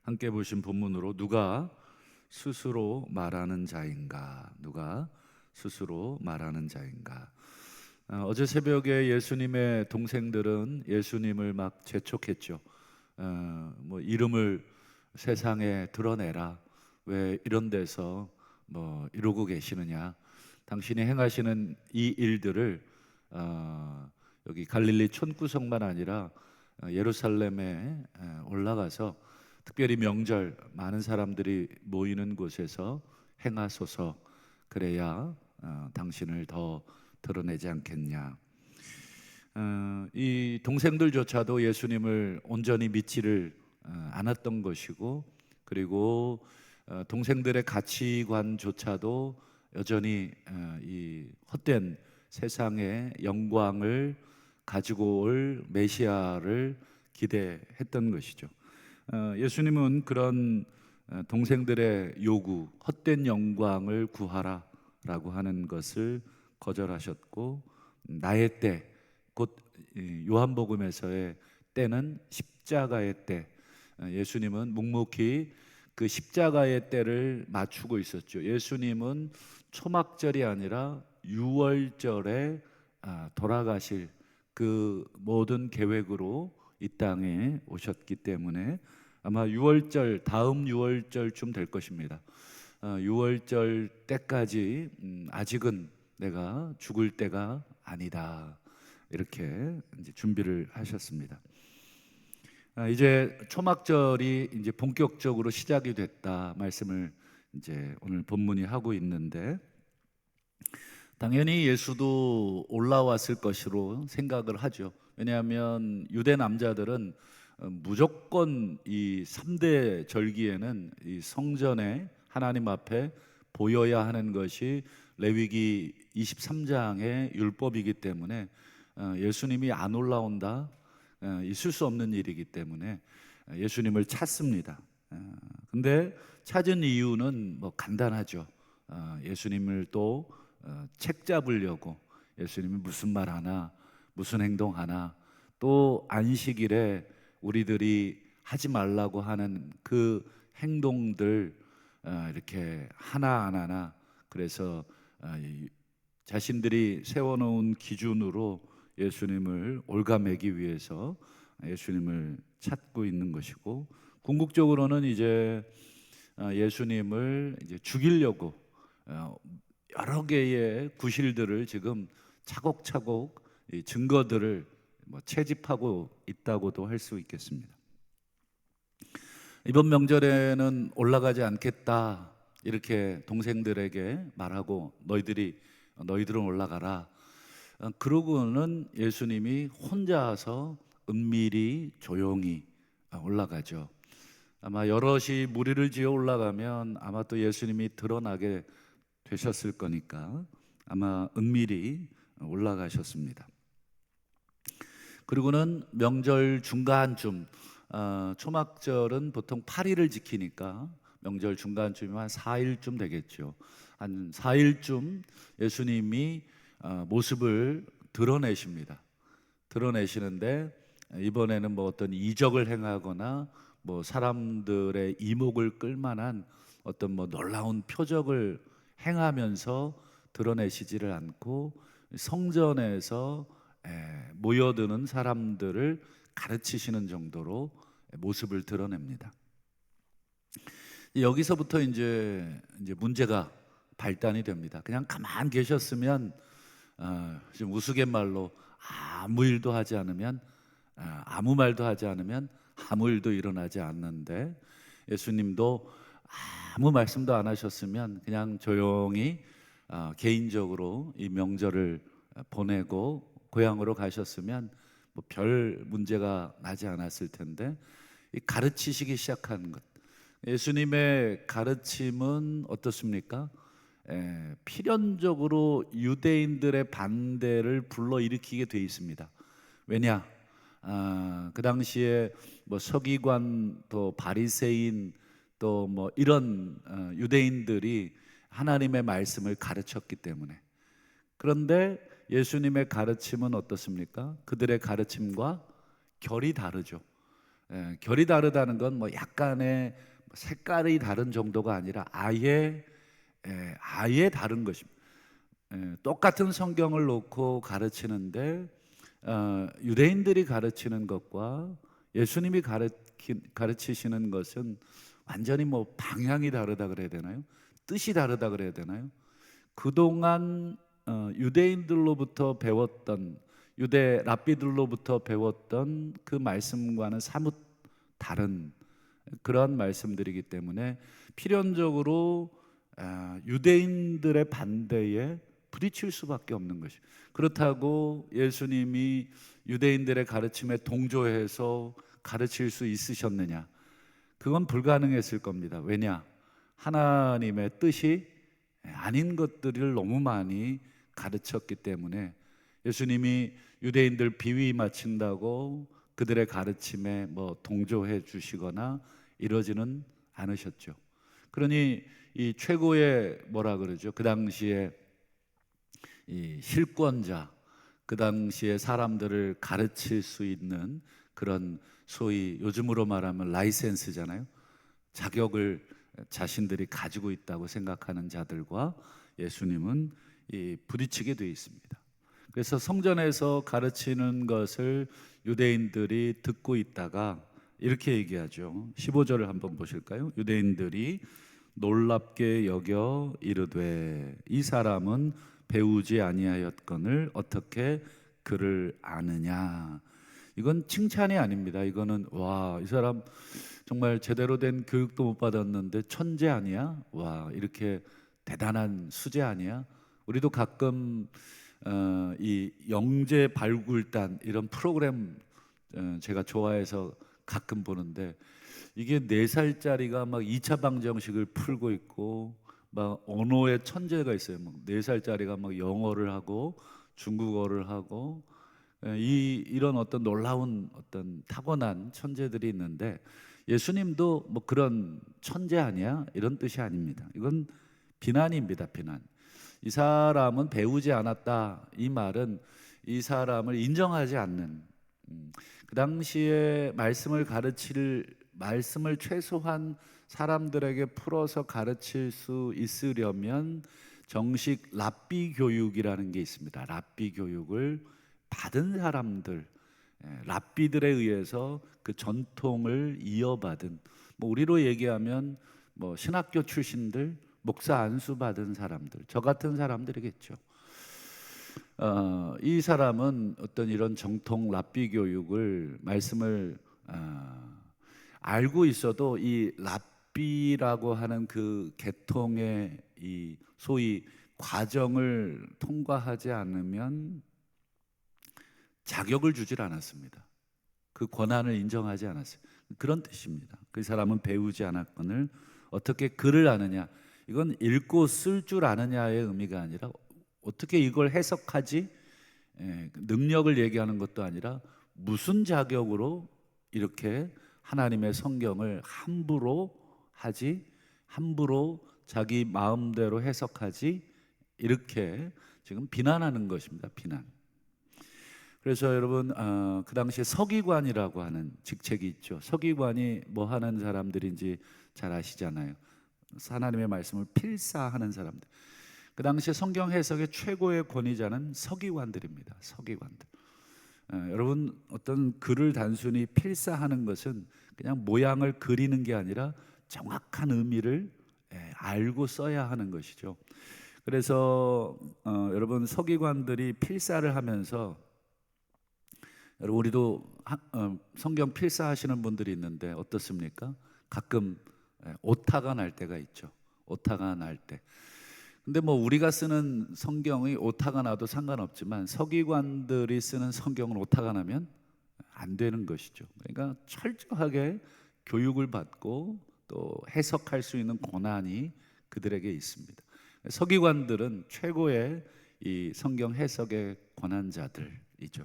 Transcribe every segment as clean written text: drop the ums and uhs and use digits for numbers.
함께 보신 본문으로 누가 스스로 말하는 자인가? 누가 스스로 말하는 자인가? 어제 새벽에 예수님의 동생들은 예수님을 막 재촉했죠. 이름을 세상에 드러내라. 왜 이런 데서 이러고 계시느냐? 당신이 행하시는 이 일들을 여기 갈릴리 촌구석만 아니라 예루살렘에 올라가서 특별히 명절 많은 사람들이 모이는 곳에서 행하소서. 그래야 당신을 더 드러내지 않겠냐. 이 동생들조차도 예수님을 온전히 믿지를 않았던 것이고, 그리고 동생들의 가치관조차도 여전히 이 헛된 세상의 영광을 가지고 올 메시아를 기대했던 것이죠. 예수님은 그런 동생들의 요구, 헛된 영광을 구하라라고 하는 것을 거절하셨고, 나의 때, 곧 요한복음에서의 때는 십자가의 때, 예수님은 묵묵히 그 십자가의 때를 맞추고 있었죠. 예수님은 초막절이 아니라 유월절에 돌아가실 그 모든 계획으로 이 땅에 오셨기 때문에 아마 유월절, 다음 유월절쯤 될 것입니다. 유월절 때까지 아직은 내가 죽을 때가 아니다, 이렇게 이제 준비를 하셨습니다. 이제 초막절이 이제 본격적으로 시작이 됐다 말씀을 이제 오늘 본문이 하고 있는데, 당연히 예수도 올라왔을 것으로 생각을 하죠. 왜냐하면 유대 남자들은 무조건 이 3대 절기에는 이 성전에 하나님 앞에 보여야 하는 것이 레위기 23장의 율법이기 때문에 예수님이 안 올라온다, 있을 수 없는 일이기 때문에 예수님을 찾습니다. 근데 찾은 이유는 간단하죠. 예수님을 또 책 잡으려고, 예수님이 무슨 말 하나, 무슨 행동 하나, 또 안식일에 우리들이 하지 말라고 하는 그 행동들 이렇게 하나하나, 그래서 자신들이 세워놓은 기준으로 예수님을 올가매기 위해서 예수님을 찾고 있는 것이고, 궁극적으로는 이제 예수님을 이제 죽이려고 여러 개의 구실들을 지금 차곡차곡 이 증거들을 채집하고 있다고도 할 수 있겠습니다. 이번 명절에는 올라가지 않겠다, 이렇게 동생들에게 말하고 너희들은 올라가라. 그러고는 예수님이 혼자서 은밀히 조용히 올라가죠. 아마 여럿이 무리를 지어 올라가면 아마 또 예수님이 드러나게 되셨을 거니까 아마 은밀히 올라가셨습니다. 그리고는 명절 중간쯤, 초막절은 보통 8일을 지키니까 명절 중간쯤이면 한 4일쯤 되겠죠. 한 4일쯤 예수님이 모습을 드러내시는데, 이번에는 어떤 이적을 행하거나 사람들의 이목을 끌만한 어떤 놀라운 표적을 행하면서 드러내시지를 않고, 성전에서 모여드는 사람들을 가르치시는 정도로 모습을 드러냅니다. 여기서부터 이제 문제가 발단이 됩니다. 그냥 가만 계셨으면, 좀 우스갯말로 아무 일도 하지 않으면, 아무 말도 하지 않으면 아무 일도 일어나지 않는데, 예수님도 아무 말씀도 안 하셨으면 그냥 조용히 개인적으로 이 명절을 보내고 고향으로 가셨으면 별 문제가 나지 않았을 텐데, 이 가르치시기 시작하는 것, 예수님의 가르침은 어떻습니까? 필연적으로 유대인들의 반대를 불러일으키게 돼 있습니다. 왜냐? 그 당시에 서기관, 또 바리새인, 또 이런 유대인들이 하나님의 말씀을 가르쳤기 때문에. 그런데 예수님의 가르침은 어떻습니까? 그들의 가르침과 결이 다르죠. 결이 다르다는 건 뭐 약간의 색깔이 다른 정도가 아니라 아예 다른 것입니다. 똑같은 성경을 놓고 가르치는데 유대인들이 가르치는 것과 예수님이 가르치시는 것은 완전히 뭐 방향이 다르다 그래야 되나요? 뜻이 다르다 그래야 되나요? 그동안 유대인들로부터 배웠던, 유대 랍비들로부터 배웠던 그 말씀과는 사뭇 다른 그러한 말씀들이기 때문에 필연적으로 유대인들의 반대에 부딪힐 수밖에 없는 것이. 그렇다고 예수님이 유대인들의 가르침에 동조해서 가르칠 수 있으셨느냐? 그건 불가능했을 겁니다. 왜냐? 하나님의 뜻이 아닌 것들을 너무 많이 가르쳤기 때문에 예수님이 유대인들 비위 맞춘다고 그들의 가르침에 뭐 동조해 주시거나 이러지는 않으셨죠. 그러니 이 최고의 뭐라 그러죠? 그 당시에 이 실권자, 그 당시에 사람들을 가르칠 수 있는 그런 소위 요즘으로 말하면 라이센스잖아요. 자격을 자신들이 가지고 있다고 생각하는 자들과 예수님은 부딪히게 되어 있습니다. 그래서 성전에서 가르치는 것을 유대인들이 듣고 있다가 이렇게 얘기하죠. 15절을 한번 보실까요? 유대인들이 놀랍게 여겨 이르되 이 사람은 배우지 아니하였거늘 어떻게 그를 아느냐. 이건 칭찬이 아닙니다. 이거는 와, 이 사람 정말 제대로 된 교육도 못 받았는데 천재 아니야? 와, 이렇게 대단한 수재 아니야? 우리도 가끔 이 영재 발굴단 이런 프로그램 제가 좋아해서 가끔 보는데 이게 4살짜리가 막 2차 방정식을 풀고 있고 막 언어의 천재가 있어요. 막 4살짜리가 막 영어를 하고 중국어를 하고 이런 어떤 놀라운 어떤 타고난 천재들이 있는데 예수님도 뭐 그런 천재 아니야? 이런 뜻이 아닙니다. 이건 비난입니다. 비난. 이 사람은 배우지 않았다. 이 말은 이 사람을 인정하지 않는 그 당시에 말씀을 최소한 사람들에게 풀어서 가르칠 수 있으려면 정식 랍비 교육이라는 게 있습니다. 랍비 교육을 받은 사람들, 랍비들에 의해서 그 전통을 이어받은, 뭐 우리로 얘기하면 뭐 신학교 출신들, 목사 안수 받은 사람들, 저 같은 사람들이겠죠. 이 사람은 어떤 이런 정통 랍비 교육을 말씀을 알고 있어도 이 랍비라고 하는 그 계통의 이 소위 과정을 통과하지 않으면 자격을 주질 않았습니다. 그 권한을 인정하지 않았어요. 그런 뜻입니다. 그 사람은 배우지 않았거늘 어떻게 글을 아느냐. 이건 읽고 쓸 줄 아느냐의 의미가 아니라 어떻게 이걸 해석하지? 능력을 얘기하는 것도 아니라 무슨 자격으로 이렇게 하나님의 성경을 함부로 자기 마음대로 해석하지? 이렇게 지금 비난하는 것입니다. 비난. 그래서 여러분 그 당시에 서기관이라고 하는 직책이 있죠. 서기관이 뭐 하는 사람들인지 잘 아시잖아요. 하나님의 말씀을 필사하는 사람들. 그 당시에 성경 해석의 최고의 권위자는 서기관들입니다. 서기관들. 여러분 어떤 글을 단순히 필사하는 것은 그냥 모양을 그리는 게 아니라 정확한 의미를 알고 써야 하는 것이죠. 그래서 여러분 서기관들이 필사를 하면서 여러분 우리도 성경 필사하시는 분들이 있는데 어떻습니까? 가끔 오타가 날 때가 있죠. 오타가 날 때. 근데 뭐 우리가 쓰는 성경이 오타가 나도 상관없지만 서기관들이 쓰는 성경은 오타가 나면 안 되는 것이죠. 그러니까 철저하게 교육을 받고 또 해석할 수 있는 권한이 그들에게 있습니다. 서기관들은 최고의 이 성경 해석의 권한자들이죠.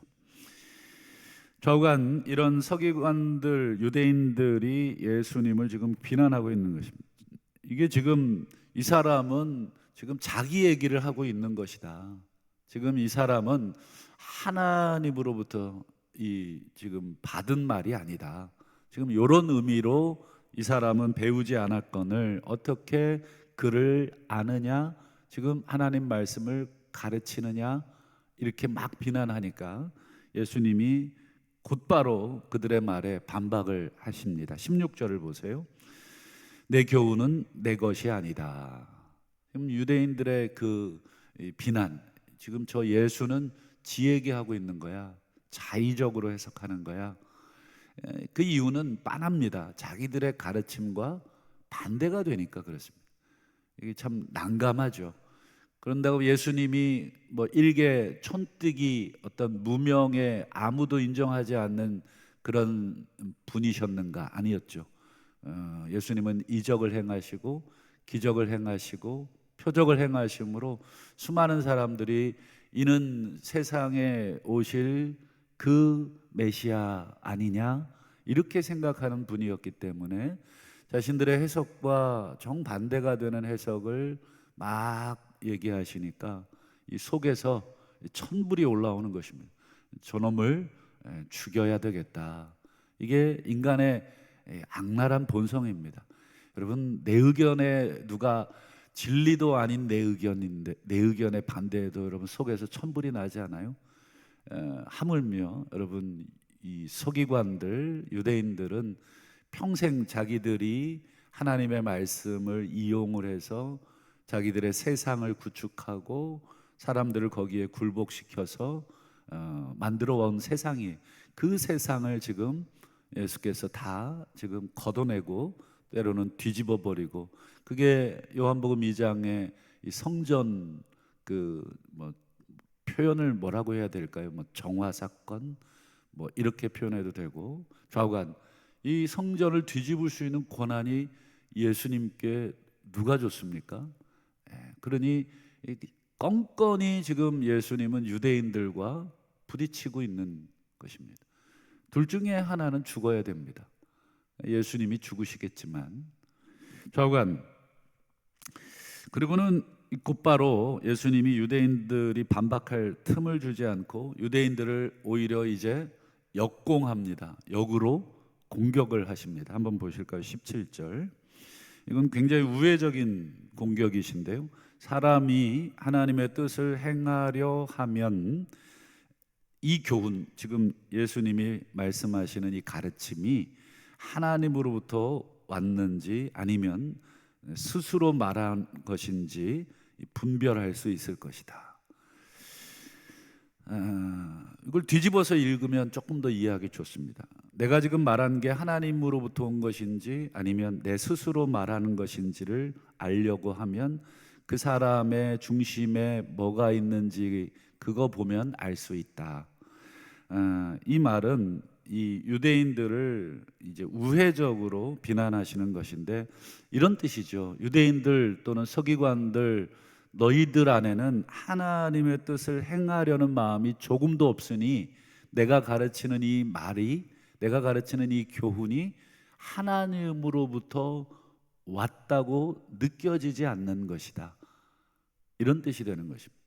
좌우간 이런 서기관들, 유대인들이 예수님을 지금 비난하고 있는 것입니다. 이게 지금 이 사람은 지금 자기 얘기를 하고 있는 것이다. 지금 이 사람은 하나님으로부터 이 지금 받은 말이 아니다. 지금 이런 의미로 이 사람은 배우지 않았거늘 어떻게 그를 아느냐, 지금 하나님 말씀을 가르치느냐, 이렇게 막 비난하니까 예수님이 곧바로 그들의 말에 반박을 하십니다. 16절을 보세요. 내 교훈은 내 것이 아니다. 지금 유대인들의 그 비난, 지금 저 예수는 지 얘기하고 있는 거야, 자의적으로 해석하는 거야. 그 이유는 빤합니다. 자기들의 가르침과 반대가 되니까 그렇습니다. 이게 참 난감하죠. 그런다고 예수님이 뭐 일개 촌뜨기 어떤 무명의 아무도 인정하지 않는 그런 분이셨는가? 아니었죠. 예수님은 이적을 행하시고 기적을 행하시고 표적을 행하심으로 수많은 사람들이 이는 세상에 오실 그 메시아 아니냐, 이렇게 생각하는 분이었기 때문에 자신들의 해석과 정반대가 되는 해석을 막 얘기하시니까 이 속에서 천불이 올라오는 것입니다. 저놈을 죽여야 되겠다. 이게 인간의 악랄한 본성입니다. 여러분, 내 의견에 누가 진리도 아닌 내 의견인데 내 의견에 반대해도 여러분 속에서 천불이 나지 않아요? 하물며 여러분, 이 서기관들, 유대인들은 평생 자기들이 하나님의 말씀을 이용을 해서 자기들의 세상을 구축하고 사람들을 거기에 굴복시켜서 만들어 온 세상이, 그 세상을 지금 예수께서 다 지금 걷어내고 때로는 뒤집어 버리고, 그게 요한복음 2장의 이 성전 그 뭐 표현을 뭐라고 해야 될까요? 뭐 정화 사건 뭐 이렇게 표현해도 되고, 좌우간 이 성전을 뒤집을 수 있는 권한이 예수님께 누가 줬습니까? 그러니 껌껌이 지금 예수님은 유대인들과 부딪히고 있는 것입니다. 둘 중에 하나는 죽어야 됩니다. 예수님이 죽으시겠지만 좌우간, 그리고는 곧바로 예수님이 유대인들이 반박할 틈을 주지 않고 유대인들을 오히려 이제 역공합니다. 역으로 공격을 하십니다. 한번 보실까요? 17절. 이건 굉장히 우회적인 공격이신데요, 사람이 하나님의 뜻을 행하려 하면 이 교훈, 지금 예수님이 말씀하시는 이 가르침이 하나님으로부터 왔는지 아니면 스스로 말한 것인지 분별할 수 있을 것이다. 이걸 뒤집어서 읽으면 조금 더 이해하기 좋습니다. 내가 지금 말한 게 하나님으로부터 온 것인지 아니면 내 스스로 말하는 것인지를 알려고 하면 그 사람의 중심에 뭐가 있는지 그거 보면 알 수 있다. 이 말은 이 유대인들을 이제 우회적으로 비난하시는 것인데, 이런 뜻이죠. 유대인들 또는 서기관들, 너희들 안에는 하나님의 뜻을 행하려는 마음이 조금도 없으니 내가 가르치는 이 말이, 내가 가르치는 이 교훈이 하나님으로부터 왔다고 느껴지지 않는 것이다. 이런 뜻이 되는 것입니다.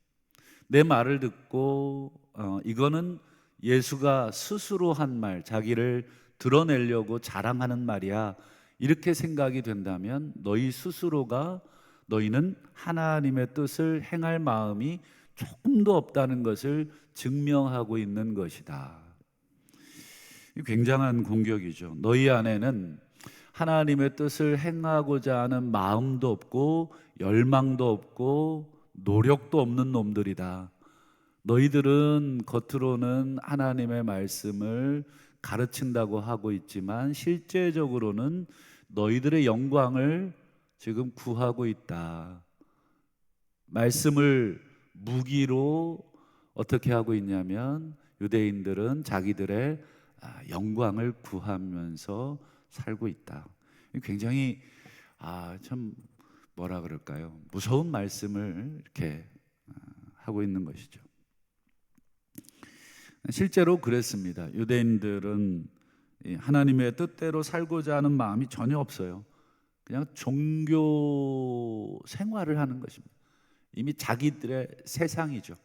내 말을 듣고 이거는 예수가 스스로 한 말, 자기를 드러내려고 자랑하는 말이야, 이렇게 생각이 된다면 너희 스스로가, 너희는 하나님의 뜻을 행할 마음이 조금도 없다는 것을 증명하고 있는 것이다. 굉장한 공격이죠. 너희 안에는 하나님의 뜻을 행하고자 하는 마음도 없고 열망도 없고 노력도 없는 놈들이다. 너희들은 겉으로는 하나님의 말씀을 가르친다고 하고 있지만 실제적으로는 너희들의 영광을 지금 구하고 있다. 말씀을 무기로 어떻게 하고 있냐면 유대인들은 자기들의 영광을 구하면서 살고 있다. 굉장히 참 뭐라 그럴까요? 무서운 말씀을 이렇게 하고 있는 것이죠. 실제로 그랬습니다. 유대인들은 하나님의 뜻대로 살고자 하는 마음이 전혀 없어요. 그냥 종교 생활을 하는 것입니다. 이미 자기들의 세상이죠.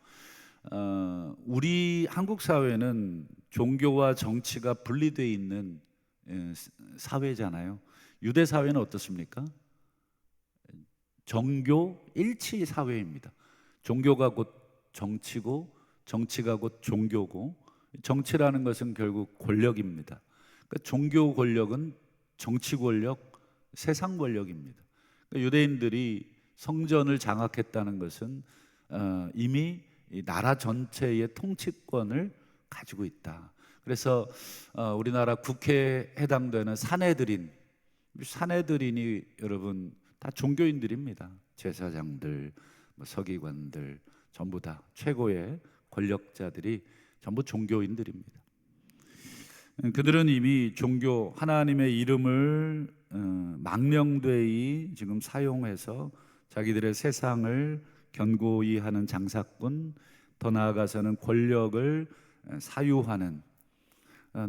우리 한국 사회는 종교와 정치가 분리되어 있는 사회잖아요. 유대 사회는 어떻습니까? 정교 일치 사회입니다. 종교가 곧 정치고 정치가 곧 종교고, 정치라는 것은 결국 권력입니다. 그러니까 종교 권력은 정치 권력, 세상 권력입니다. 그러니까 유대인들이 성전을 장악했다는 것은 이미 이 나라 전체의 통치권을 가지고 있다. 그래서 우리나라 국회에 해당되는 사내들인이 여러분 다 종교인들입니다. 제사장들, 뭐 서기관들 전부 다 최고의 권력자들이 전부 종교인들입니다. 그들은 이미 종교 하나님의 이름을 망령되이 지금 사용해서 자기들의 세상을 견고히 하는 장사꾼, 더 나아가서는 권력을 사유하는,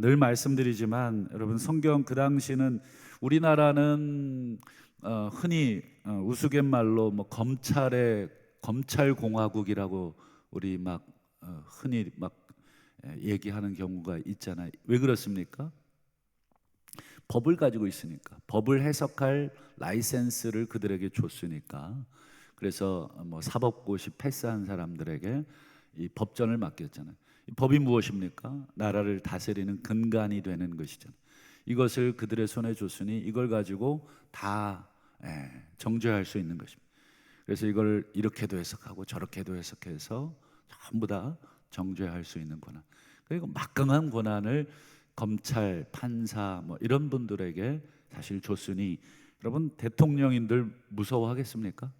늘 말씀드리지만 여러분, 성경 그 당시는 우리나라는 흔히 우스갯말로 뭐 검찰 공화국이라고 우리 막 흔히 막 얘기하는 경우가 있잖아요. 왜 그렇습니까? 법을 가지고 있으니까, 법을 해석할 라이센스를 그들에게 줬으니까. 그래서 뭐 사법고시 패스한 사람들에게 이 법전을 맡겼잖아요. 이 법이 무엇입니까? 나라를 다스리는 근간이 되는 것이잖아요. 이것을 그들의 손에 줬으니 이걸 가지고 다 정죄할 수 있는 것입니다. 그래서 이걸 이렇게도 해석하고 저렇게도 해석해서 전부 다 정죄할 수 있는 권한, 그리고 막강한 권한을 검찰, 판사 뭐 이런 분들에게 사실 줬으니, 여러분 대통령인들 무서워하겠습니까?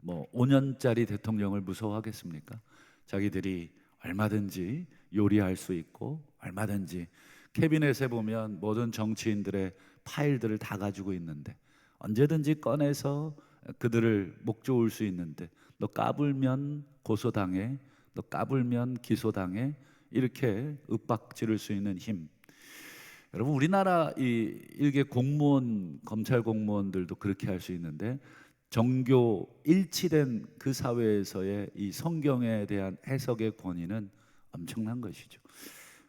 뭐 5년짜리 대통령을 무서워하겠습니까? 자기들이 얼마든지 요리할 수 있고, 얼마든지 캐비넷에 보면 모든 정치인들의 파일들을 다 가지고 있는데 언제든지 꺼내서 그들을 목 조을 수 있는데, 너 까불면 고소당해, 너 까불면 기소당해, 이렇게 윽박지를 수 있는 힘. 여러분, 우리나라 이 일개 공무원, 검찰 공무원들도 그렇게 할 수 있는데, 정교 일치된 그 사회에서의 이 성경에 대한 해석의 권위는 엄청난 것이죠.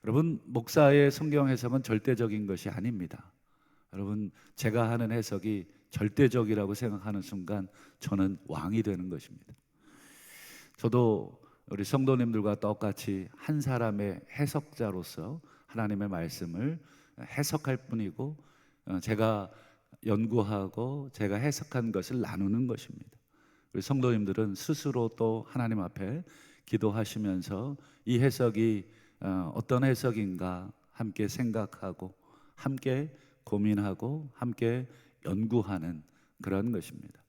여러분, 목사의 성경 해석은 절대적인 것이 아닙니다. 여러분, 제가 하는 해석이 절대적이라고 생각하는 순간 저는 왕이 되는 것입니다. 저도 우리 성도님들과 똑같이 한 사람의 해석자로서 하나님의 말씀을 해석할 뿐이고, 제가 연구하고 제가 해석한 것을 나누는 것입니다. 우리 성도님들은 스스로 또 하나님 앞에 기도하시면서 이 해석이 어떤 해석인가 함께 생각하고, 함께 고민하고, 함께 연구하는 그런 것입니다.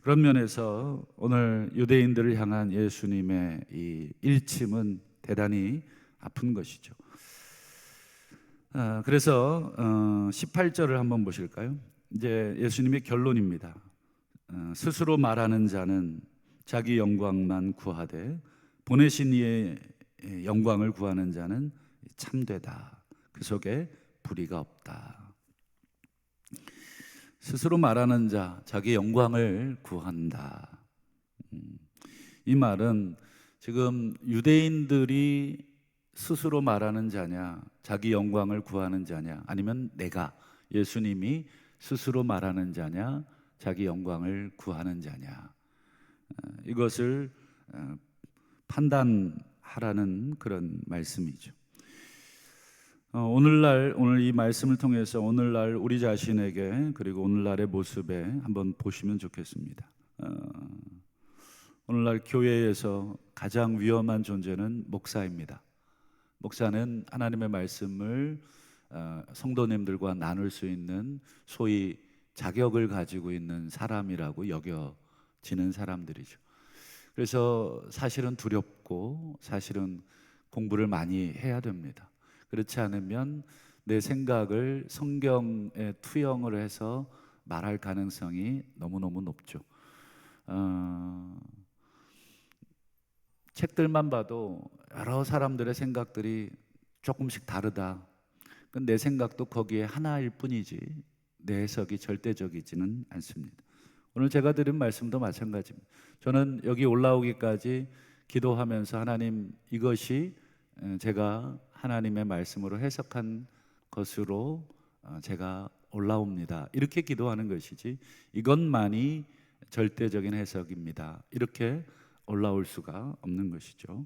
그런 면에서 오늘 유대인들을 향한 예수님의 이 일침은 대단히 아픈 것이죠. 그래서 18절을 한번 보실까요? 이제 예수님의 결론입니다. 스스로 말하는 자는 자기 영광만 구하되 보내신 이의 영광을 구하는 자는 참되다. 그 속에 불의가 없다. 스스로 말하는 자, 자기 영광을 구한다. 이 말은 지금 유대인들이 스스로 말하는 자냐, 자기 영광을 구하는 자냐, 아니면 내가, 예수님이 스스로 말하는 자냐, 자기 영광을 구하는 자냐, 이것을 판단하라는 그런 말씀이죠. 오늘 이 말씀을 통해서 오늘날 우리 자신에게, 그리고 오늘날의 모습에 한번 보시면 좋겠습니다. 오늘날 교회에서 가장 위험한 존재는 목사입니다. 목사는 하나님의 말씀을 성도님들과 나눌 수 있는 소위 자격을 가지고 있는 사람이라고 여겨지는 사람들이죠. 그래서 사실은 두렵고, 사실은 공부를 많이 해야 됩니다. 그렇지 않으면 내 생각을 성경에 투영을 해서 말할 가능성이 너무너무 높죠. 책들만 봐도 여러 사람들의 생각들이 조금씩 다르다. 내 생각도 거기에 하나일 뿐이지 내 해석이 절대적이지는 않습니다. 오늘 제가 드린 말씀도 마찬가지입니다. 저는 여기 올라오기까지 기도하면서, 하나님, 이것이 제가 하나님의 말씀으로 해석한 것으로 제가 올라옵니다. 이렇게 기도하는 것이지 이것만이 절대적인 해석입니다. 이렇게 올라올 수가 없는 것이죠.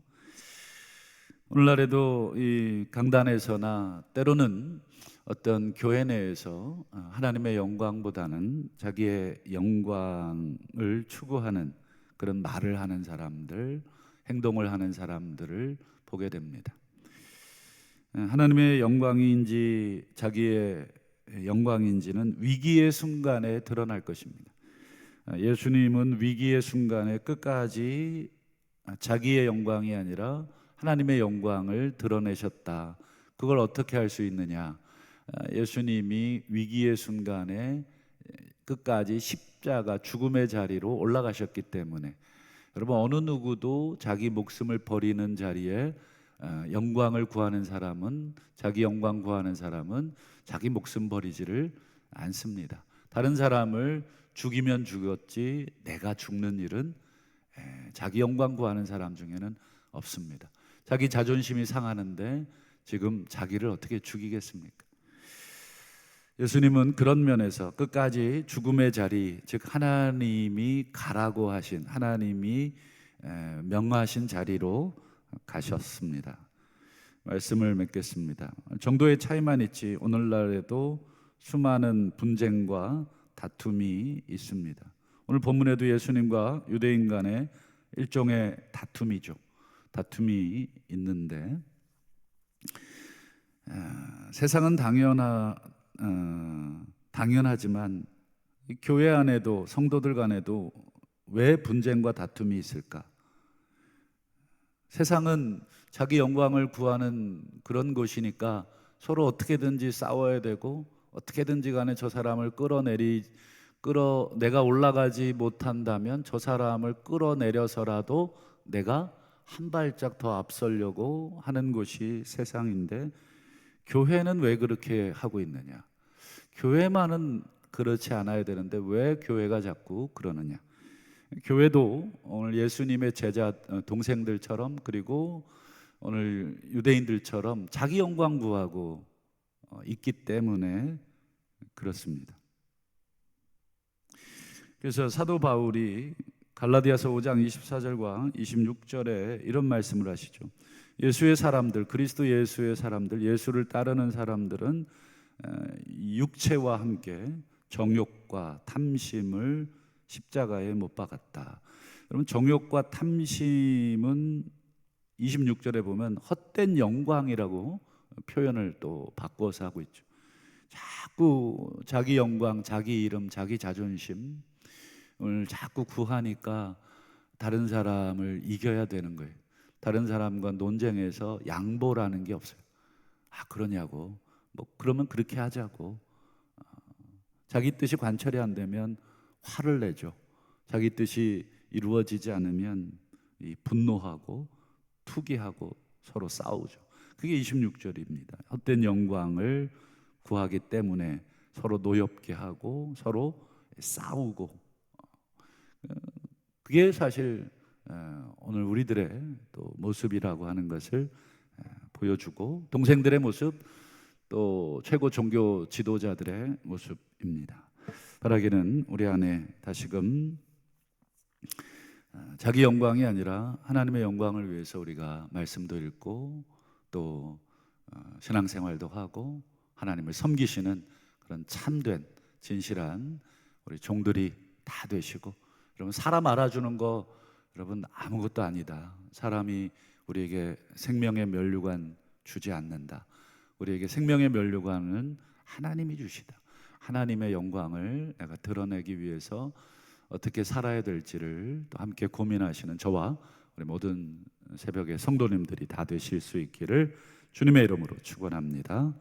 오늘날에도 이 강단에서나 때로는 어떤 교회 내에서 하나님의 영광보다는 자기의 영광을 추구하는 그런 말을 하는 사람들, 행동을 하는 사람들을 보게 됩니다. 하나님의 영광인지 자기의 영광인지는 위기의 순간에 드러날 것입니다. 예수님은 위기의 순간에 끝까지 자기의 영광이 아니라 하나님의 영광을 드러내셨다. 그걸 어떻게 할 수 있느냐? 예수님이 위기의 순간에 끝까지 십자가 죽음의 자리로 올라가셨기 때문에, 여러분, 어느 누구도 자기 목숨을 버리는 자리에 영광을 구하는 사람은, 자기 영광 구하는 사람은 자기 목숨 버리지를 않습니다. 다른 사람을 죽이면 죽었지 내가 죽는 일은 자기 영광 구하는 사람 중에는 없습니다. 자기 자존심이 상하는데 지금 자기를 어떻게 죽이겠습니까? 예수님은 그런 면에서 끝까지 죽음의 자리, 즉 하나님이 가라고 하신, 하나님이 명하신 자리로 가셨습니다. 말씀을 맺겠습니다. 정도의 차이만 있지 오늘날에도 수많은 분쟁과 다툼이 있습니다. 오늘 본문에도 예수님과 유대인 간의 일종의 다툼이죠. 다툼이 있는데 세상은 당연하지만 교회 안에도 성도들 간에도 왜 분쟁과 다툼이 있을까? 세상은 자기 영광을 구하는 그런 곳이니까 서로 어떻게든지 싸워야 되고 어떻게든지 간에 저 사람을 내가 올라가지 못한다면 저 사람을 끌어내려서라도 내가 한 발짝 더 앞서려고 하는 곳이 세상인데, 교회는 왜 그렇게 하고 있느냐? 교회만은 그렇지 않아야 되는데 왜 교회가 자꾸 그러느냐? 교회도 오늘 예수님의 제자 동생들처럼, 그리고 오늘 유대인들처럼 자기 영광 구하고 있기 때문에 그렇습니다. 그래서 사도 바울이 갈라디아서 5장 24절과 26절에 이런 말씀을 하시죠. 예수의 사람들, 그리스도 예수의 사람들, 예수를 따르는 사람들은 육체와 함께 정욕과 탐심을 십자가에 못 박았다. 여러분, 정욕과 탐심은 26절에 보면 헛된 영광이라고 표현을 또 바꿔서 하고 있죠. 자꾸 자기 영광, 자기 이름, 자기 자존심을 자꾸 구하니까 다른 사람을 이겨야 되는 거예요. 다른 사람과 논쟁에서 양보라는 게 없어요. 그러냐고, 뭐 그러면 그렇게 하자고. 자기 뜻이 관철이 안 되면 화를 내죠. 자기 뜻이 이루어지지 않으면 분노하고 투기하고 서로 싸우죠. 그게 26절입니다. 헛된 영광을 구하기 때문에 서로 노엽게 하고 서로 싸우고, 그게 사실 오늘 우리들의 또 모습이라고 하는 것을 보여주고, 동생들의 모습, 또 최고 종교 지도자들의 모습입니다. 바라기는 우리 안에 다시금 자기 영광이 아니라 하나님의 영광을 위해서 우리가 말씀도 읽고 또 신앙생활도 하고 하나님을 섬기시는 그런 참된 진실한 우리 종들이 다 되시고, 여러분, 사람 알아주는 거 여러분 아무것도 아니다. 사람이 우리에게 생명의 면류관 주지 않는다. 우리에게 생명의 면류관은 하나님이 주시다. 하나님의 영광을 내가 드러내기 위해서 어떻게 살아야 될지를 또 함께 고민하시는 저와 우리 모든 새벽의 성도님들이 다 되실 수 있기를 주님의 이름으로 축원합니다.